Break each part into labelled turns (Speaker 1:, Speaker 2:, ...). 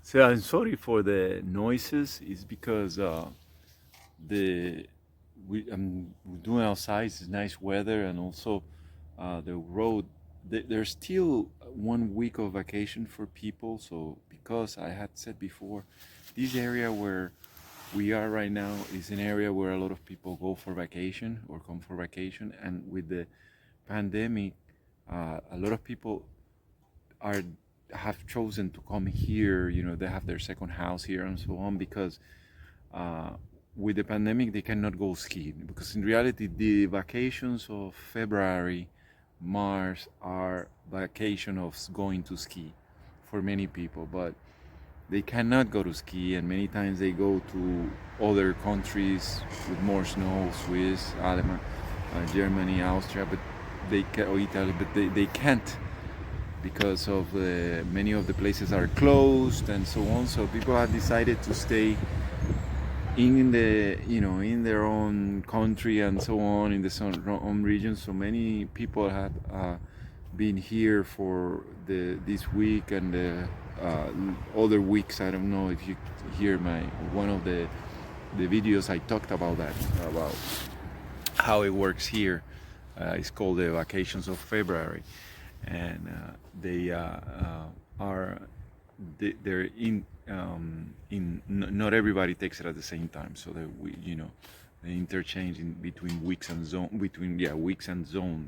Speaker 1: So I'm sorry for the noises. It's because the we're doing outside. It's nice weather, and also the road. There's still 1 week of vacation for people. So because I had said before, this area where we are right now is an area where a lot of people go for vacation or come for vacation, and with the pandemic, a lot of people are have chosen to come here. They have their second house here and so on because uh, with the pandemic they cannot go skiing, because in reality the vacations of February, March are vacation of going to ski for many people, but they cannot go to ski, and many times they go to other countries with more snow, Swiss, Alemania, Germany, Austria, but or Italy, but they can't because of many of the places are closed and so on. So people have decided to stay in in their own country and so on, in the own region. So many people have been here for this week and the other weeks. I don't know if you hear my one of the videos. I talked about that, about how it works here. It's called the Vacations of February, and they are they're not everybody takes it at the same time, so that they interchange in between weeks and zone,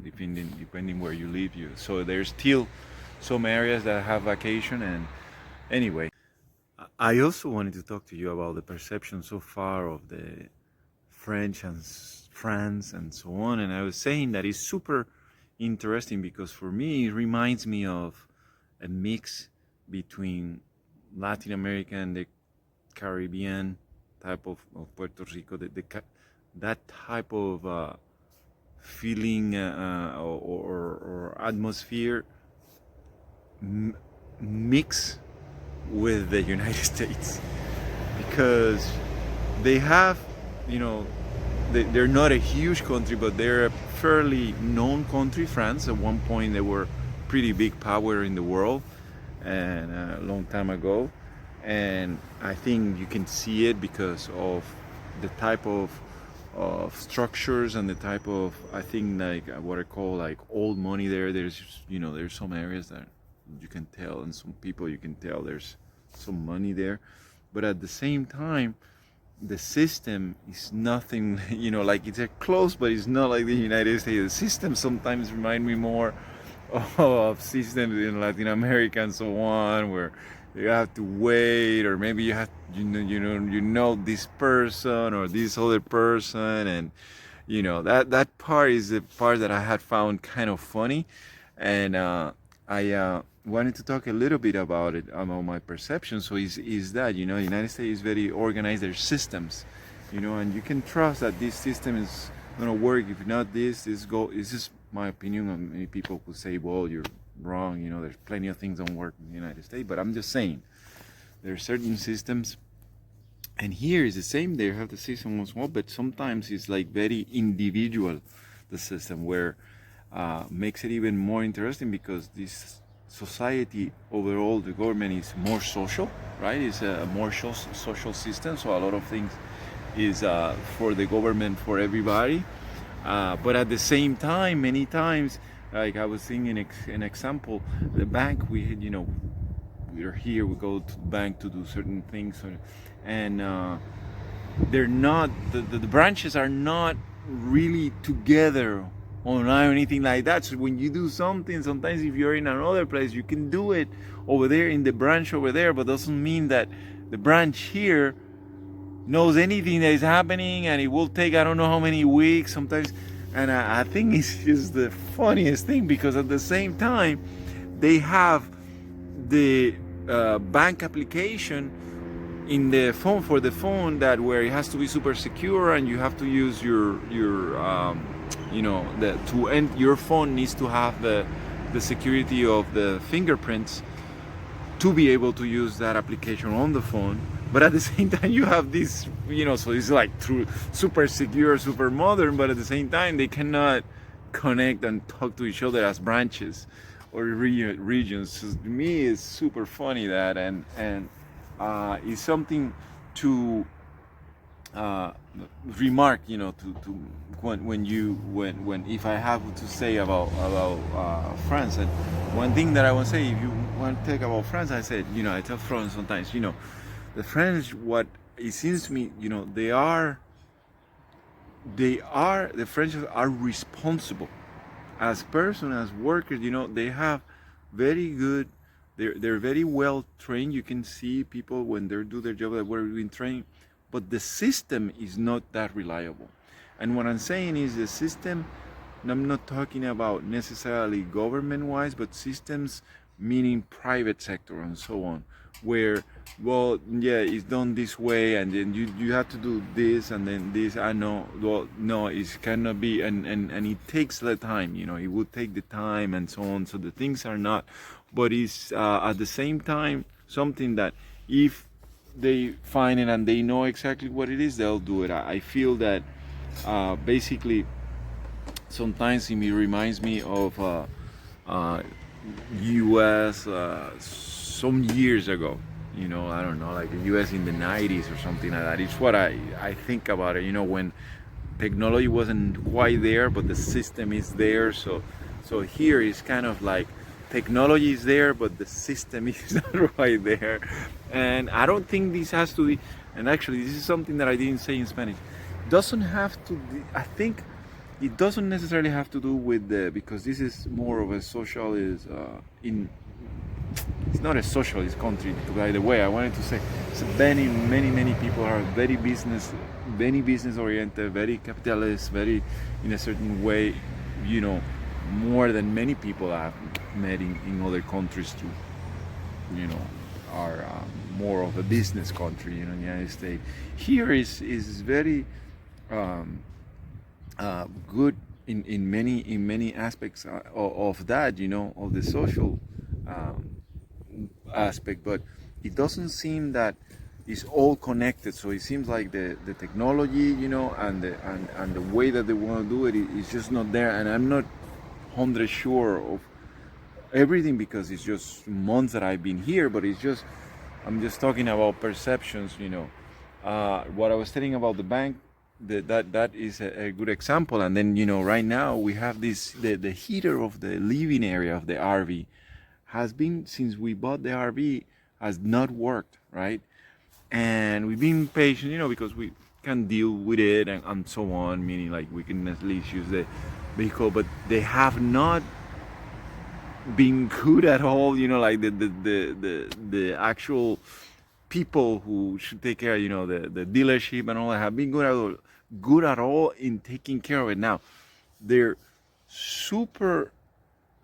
Speaker 1: depending where you live. So there's still some areas that have vacation. And anyway, I also wanted to talk to you about the perception so far of the French and France and so on. And I was saying that it's super interesting because for me it reminds me of a mix between Latin America and the Caribbean type of Puerto Rico, that type of feeling or atmosphere mix with the United States, because they have, they're not a huge country, but they're a fairly known country. France, at one point, they were pretty big power in the world, and a long time ago. And I think you can see it because of the type of structures and the type of, I think, like what I call like old money there. There's some areas that you can tell, and some people you can tell there's some money there. But at the same time, the system is nothing, like it's a close, but it's not like the United States. The system sometimes remind me more of systems in Latin America and so on, where you have to wait, or maybe you have, this person or this other person, and that part is the part that I had found kind of funny. And I wanted to talk a little bit about it, about my perception. So is that, the United States is very organized, their systems, and you can trust that this system is going to work. If not this is my opinion, and many people could say, well, you're wrong, there's plenty of things don't work in the United States. But I'm just saying there are certain systems, and here is the same. They have the system as well, but sometimes it's like very individual, the system, where makes it even more interesting, because this society overall, the government is more social, right? It's a more social system, so a lot of things is for the government, for everybody. But at the same time, many times, like I was thinking an example, the bank, we're here, we go to the bank to do certain things, and they're not, the branches are not really together or anything like that. So when you do something, sometimes if you're in another place, you can do it over there in the branch over there, but doesn't mean that the branch here knows anything that is happening, and it will take I don't know how many weeks sometimes. And I think it's just the funniest thing, because at the same time they have the bank application in the phone, for the phone, that where it has to be super secure, and you have to use your to end, your phone needs to have the security of the fingerprints to be able to use that application on the phone. But at the same time, you have this, so it's like through super secure, super modern, but at the same time, they cannot connect and talk to each other as branches or regions. So to me, it's super funny that, and is something to remark, to when if I have to say about France. And one thing that I want to say, if you want to talk about France, I said, I tell France sometimes, the French, what it seems to me, the French are responsible as person, as workers. They have very good, they're very well trained. You can see people when they do their job that were in training, but the system is not that reliable. And what I'm saying is the system, and I'm not talking about necessarily government wise, but systems meaning private sector and so on, where, well, yeah, it's done this way, and then you have to do this, and then this. I know, well, no, it cannot be, and it takes the time, it would take the time and so on, so the things are not, but it's at the same time something that if they find it and they know exactly what it is, they'll do it. I feel that basically sometimes it reminds me of US some years ago. I don't know, like the US in the 90s or something like that. It's what I think about it, when technology wasn't quite there, but the system is there. So here is kind of like technology is there, but the system is not right there. And I don't think this has to be, and actually this is something that I didn't say in Spanish, doesn't have to be, I think it doesn't necessarily have to do with because this is more of a socialist it's not a socialist country, by the way. I wanted to say, so many people are very business oriented, very capitalist, very in a certain way, more than many people I've met in other countries too, are more of a business country, the United States. Here is very good in many aspects of that, of the social aspect, but it doesn't seem that it's all connected. So it seems like the technology, and the way that they want to do it is just not there. And I'm not 100% sure of everything because it's just months that I've been here, but I'm just talking about perceptions. What I was telling about the bank, that is a good example. And then right now we have this, the heater of the living area of the RV has been, since we bought the RV, has not worked, right? And we've been patient, because we can deal with it and so on, meaning like we can at least use the vehicle, but they have not been good at all, like the actual people who should take care, the dealership and all that have been good at all in taking care of it. Now they're super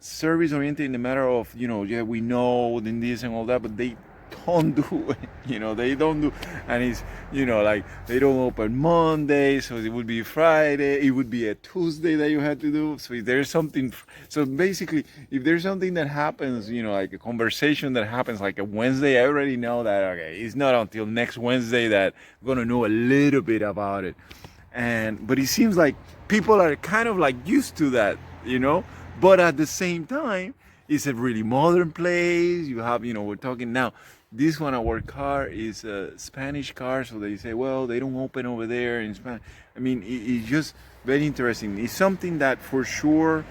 Speaker 1: service oriented in the matter of, yeah, we know then this and all that, but they don't do it, they don't do, and it's, like they don't open Monday, so it would be Friday, it would be a Tuesday that you had to do. So if there's something, so basically if there's something that happens, like a conversation that happens like a Wednesday, I already know that, okay, it's not until next Wednesday that I'm gonna know a little bit about it. But it seems like people are kind of like used to that, but at the same time, it's a really modern place. You have, we're talking now, this one, our car is a Spanish car. So they say, well, they don't open over there in Spanish. I mean, it's just very interesting. It's something that for sure,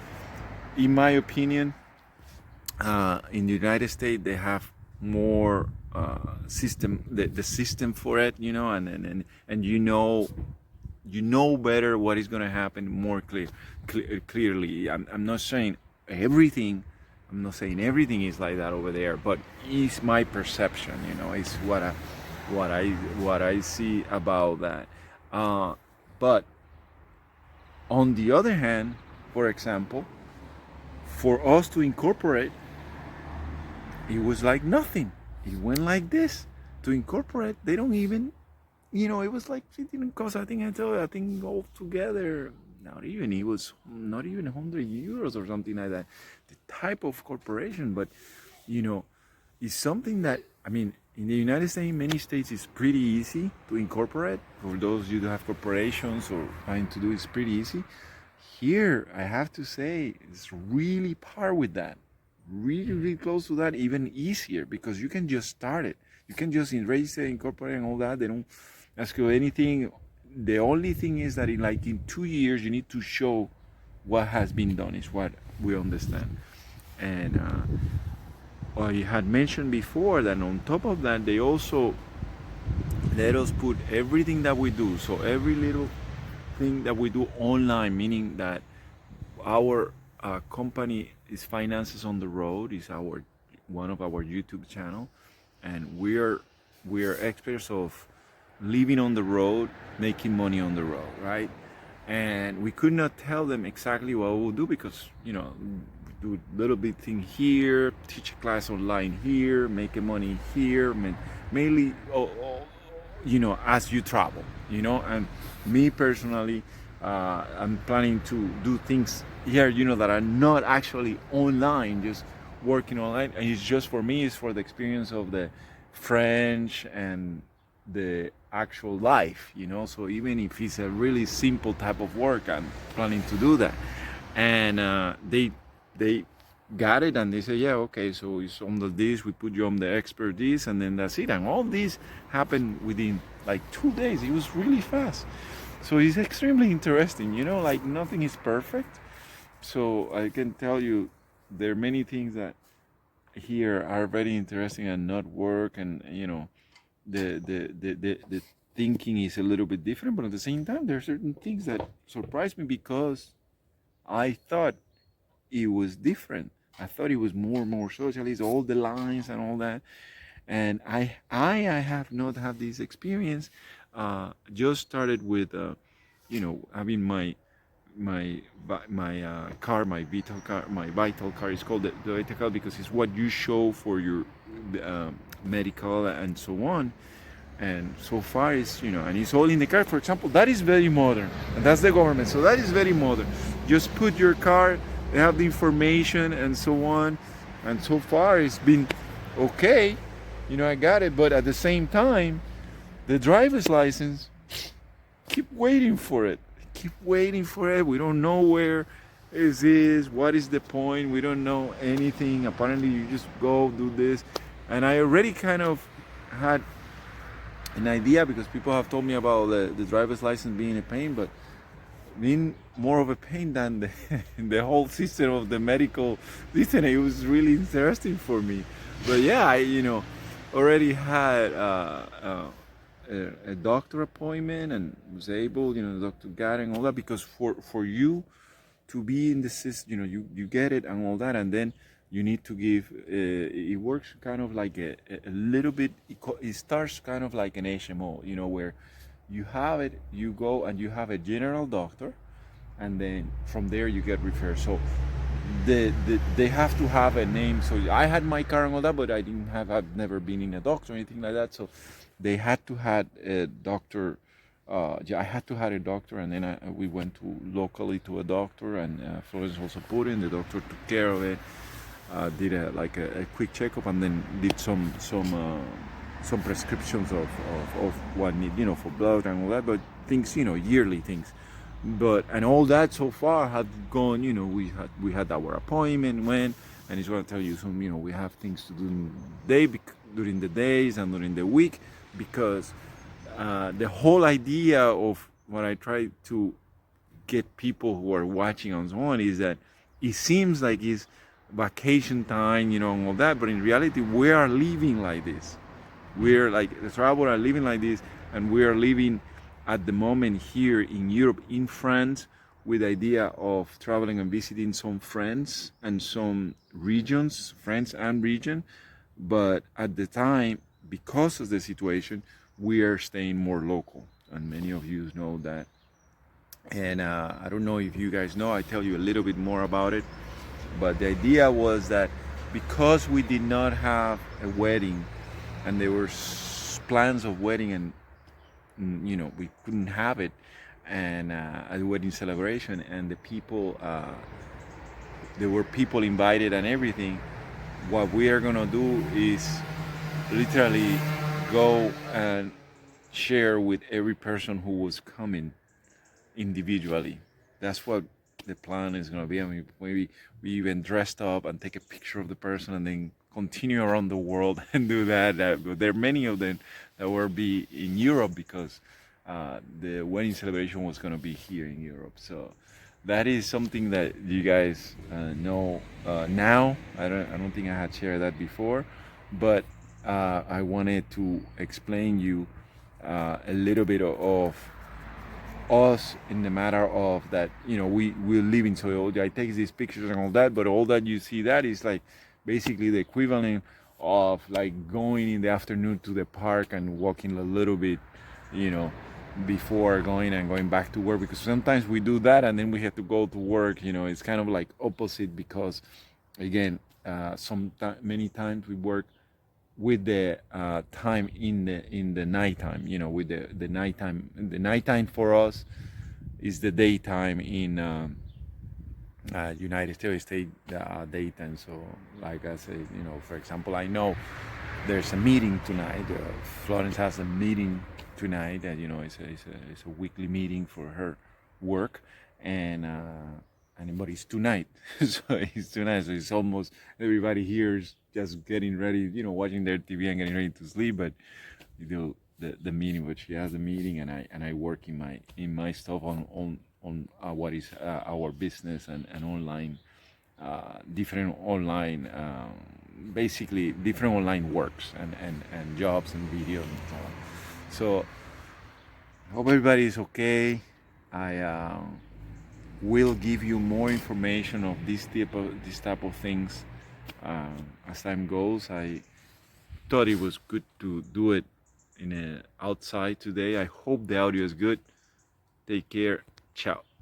Speaker 1: in my opinion, in the United States, they have more system, the system for it, and you know better what is going to happen more clearly. I'm not saying everything. I'm not saying everything is like that over there, but it's my perception. It's what I see about that. But on the other hand, for example, for us to incorporate, it was like nothing. It went like this. To incorporate, they don't even. It was like, it didn't cost, I think all together, it was not even 100 euros or something like that, the type of corporation. But, it's something that, in the United States, in many states, it's pretty easy to incorporate. For those you have corporations or trying to do, it's pretty easy. Here, I have to say, it's really par with that. really, really close to that, even easier, because you can just start it. You can just register, incorporate, and all that. They don't ask you anything. The only thing is that in 2 years, you need to show what has been done, is what we understand. And I had mentioned before that on top of that, they also let us put everything that we do, so every little thing that we do online, meaning that our company is finances on the road, is our one of our YouTube channel, and we are experts of living on the road, making money on the road, right? And we could not tell them exactly what we'll do, because do a little bit thing here, teach a class online here, making money here, mainly as you travel, and me personally, I'm planning to do things here, that are not actually online, just working online. And it's just for me, it's for the experience of the French and the actual life, so even if it's a really simple type of work, I'm planning to do that. And they got it, and they say, yeah, okay, so it's on this, we put you on the expert this, and then that's it. And all this happened within like 2 days. It was really fast. So it's extremely interesting, like nothing is perfect. So I can tell you there are many things that here are very interesting and not work, and the thinking is a little bit different, but at the same time there are certain things that surprised me, because I thought it was different. I thought it was more socialist, all the lines and all that. And I have not had this experience. Just started with having my car, my vital car is called the vital car, because it's what you show for your medical and so on. And so far it's and it's all in the car. For example, that is very modern, and that's the government, so that is very modern. Just put your car, they have the information and so on. And so far it's been okay, I got it. But at the same time, the driver's license, keep waiting for it. We don't know where is this, what is the point, we don't know anything. Apparently you just go do this. And I already kind of had an idea, because people have told me about the driver's license being a pain, but being more of a pain than the whole system of the medical system. It was really interesting for me. But yeah, I already had a doctor appointment, and was able, the doctor got it and all that, because for you to be in the system, you get it and all that, and then you need to give, it works kind of like a little bit, it starts kind of like an HMO, where you have it, you go and you have a general doctor, and then from there you get referred. So they have to have a name. So I had my car and all that, but I've never been in a doctor or anything like that. So they had to have a doctor. I had to have a doctor, and then we went locally to a doctor, and Florence also put in. The doctor took care of it, did a quick checkup, and then did some prescriptions of what need, for blood and all that, but things, yearly things. But and all that so far had gone, we had our appointment when, and he's going to tell you some, we have things to do during the days and during the week, because the whole idea of what I try to get people who are watching and so on is that it seems like it's vacation time, and all that, but in reality we are living like this. We're like the travelers are living like this, and we are living at the moment here in Europe, in France, with the idea of traveling and visiting some friends and some regions, France and region. But at the time, because of the situation, we are staying more local, and many of you know that. And I don't know if you guys know, I tell you a little bit more about it. But the idea was that because we did not have a wedding, and there were plans of wedding, and we couldn't have it, and a wedding celebration, and the people, there were people invited and everything. What we are gonna do is literally go and share with every person who was coming individually. That's what the plan is gonna be. I mean, maybe we even dressed up and take a picture of the person and then continue around the world and do that. But there are many of them that will be in Europe because the wedding celebration was gonna be here in Europe. So that is something that you guys know now. I don't think I had shared that before, but I wanted to explain you a little bit of us in the matter of that, you know, we live in Seoul. I take these pictures and all that, but all that you see, that is like basically the equivalent of like going in the afternoon to the park and walking a little bit, you know, before going back to work, because sometimes we do that and then we have to go to work. You know, it's kind of like opposite, because again, many times we work with the time in the nighttime. You know, with the nighttime. The nighttime for us is the daytime in United States daytime. So, like I said, you know, for example, I know there's a meeting tonight. Florence has a meeting tonight, and you know, it's a weekly meeting for her work, and but it's tonight. So it's tonight. So it's almost everybody here is just getting ready, you know, watching their TV and getting ready to sleep. But you do the meeting, but she has a meeting, and I work in my stuff on what is our business and online, different online, basically different online works and jobs and videos and so on. So hope everybody is okay. I will give you more information of this type of things as time goes. I thought it was good to do it in outside today. I hope the audio is good. Take care. Ciao.